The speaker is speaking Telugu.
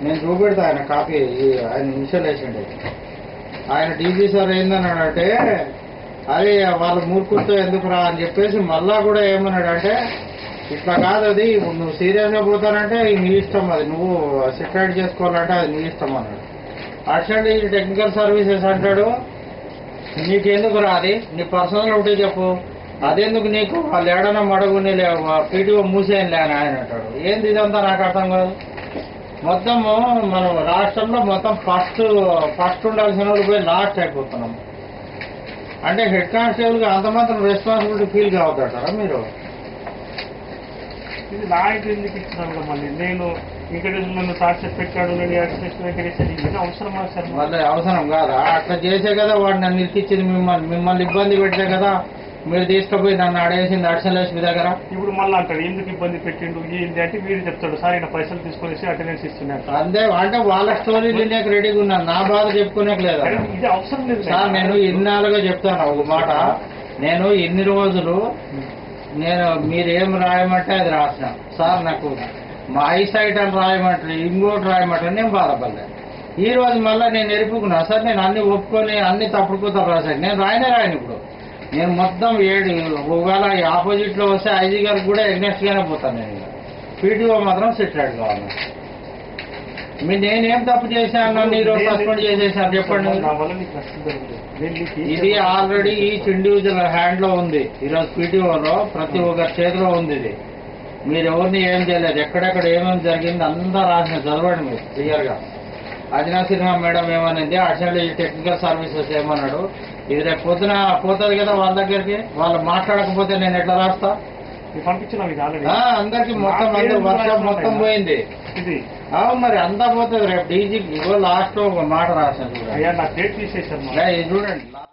నేను చూపెడతా ఆయన కాపీ, ఆయన ఇన్స్టాలేషన్ ఆయన డీజీ సార్ ఏందన్నాడంటే, అదే వాళ్ళ మూర్ఖులతో ఎందుకురా అని చెప్పేసి మళ్ళా కూడా ఏమన్నాడంటే, ఇట్లా కాదు అది, నువ్వు సీరియస్గా పోతానంటే నీ ఇష్టం, అది నువ్వు సెటిలైట్ చేసుకోవాలంటే అది నీ ఇష్టం అన్నాడు. అట్లాంటి టెక్నికల్ సర్వీసెస్ అంటాడు, నీకెందుకు రాది, నీ పర్సనల్ ఒకటి చెప్పు, అదెందుకు నీకు, వాళ్ళు ఏడన్నా మడుగు పీటీఓ మూసేయని లేని ఆయన అంటాడు. ఏంది ఇదంతా నాకు అర్థం కాదు. మొత్తము మనం రాష్ట్రంలో మొత్తం ఫస్ట్ ఉండాల్సిన వాళ్ళు పోయి లాస్ట్ అయిపోతున్నాం. అంటే హెడ్ కానిస్టేబుల్గా అంత మాత్రం రెస్పాన్సిబిలిటీ ఫీల్ కావద్దంటారా మీరు? ఇది నా ఇంటి ఎందుకు ఇచ్చినాను మళ్ళీ నేను వెంకటేశ్వర నన్ను టార్చర్ పెట్టాడు, నేను యాక్సిడెంట్ వెంకటేశ్వర ఇది అవసరమా సార్? మళ్ళీ అవసరం కాదా? అట్లా చేసే కదా వాడు నన్ను ఇరికిచ్చింది, మిమ్మల్ని ఇబ్బంది పెట్టే కదా మీరు తీసుకుపోయి నన్ను అడేసింది అడిషనల్ మీ దగ్గర. ఇప్పుడు మళ్ళీ అంటాడు ఎందుకు ఇబ్బంది పెట్టిండు ఏంటి అంటే వీడు చెప్తాడు, సార్ ఆయన పైసలు తీసుకొనేసి అటెండెన్స్ ఇస్తున్నాడు. అంతే, అంటే వాళ్ళ స్టోరీ తినేకి రెడీగా ఉన్నాను, నా బాధ చెప్పుకునేకి లేదా? ఇది అవసరం లేదు సార్. నేను ఇన్నాళ్ళుగా చెప్తాను ఒక మాట, నేను ఎన్ని రోజులు మీరేం రాయమంటే అది రాసిన సార్, నాకు మా ఐసైట్ అని రాయమంటారు, ఇంకోటి రాయమంటారు, నేను బాధపడలేదు. ఈ రోజు మళ్ళీ నేను ఎరుపుకున్నా సార్, నేను అన్ని ఒప్పుకొని అన్ని తప్పుడు రాశాను, నేను రాయను. ఇప్పుడు నేను మొత్తం 7 ఒకవేళ ఆపోజిట్ లో వస్తే ఐజీ గారికి కూడా ఎగ్నెస్ట్ గానే పోతాను. నేను పీటీఓ మాత్రం సెటిలైట్ కావాలి. నేనేం తప్పు చేశాను, ఈరోజు సస్పెండ్ చేసేసాను చెప్పండి. ఇది ఆల్రెడీ ఈచ్ ఇండివిజువల్ హ్యాండ్ లో ఉంది. ఈరోజు పీటీఓలో ప్రతి ఒక్కరి చేతిలో ఉంది. ఇది మీరు ఎవరిని ఏం చేయలేదు, ఎక్కడెక్కడ ఏమేమి జరిగింది అంతా రాసిన చదవండి మీరు క్లియర్ గా. అజినా సిన్హా మేడం ఏమనింది, అడిషనల్ టెక్నికల్ సర్వీసెస్ ఏమన్నాడు, ఇది రేపు పొద్దున పోతుంది కదా వాళ్ళ దగ్గరికి, వాళ్ళు మాట్లాడకపోతే నేను ఎట్లా రాస్తా? అందరికి మొత్తం వర్షం మొత్తం పోయింది. అవును మరి అంతా పోతుంది. రేపు డీజీకి లాస్ట్ ఒక మాట రాశాను చూడండి, నా డేట్ తీసేసాను చూడండి.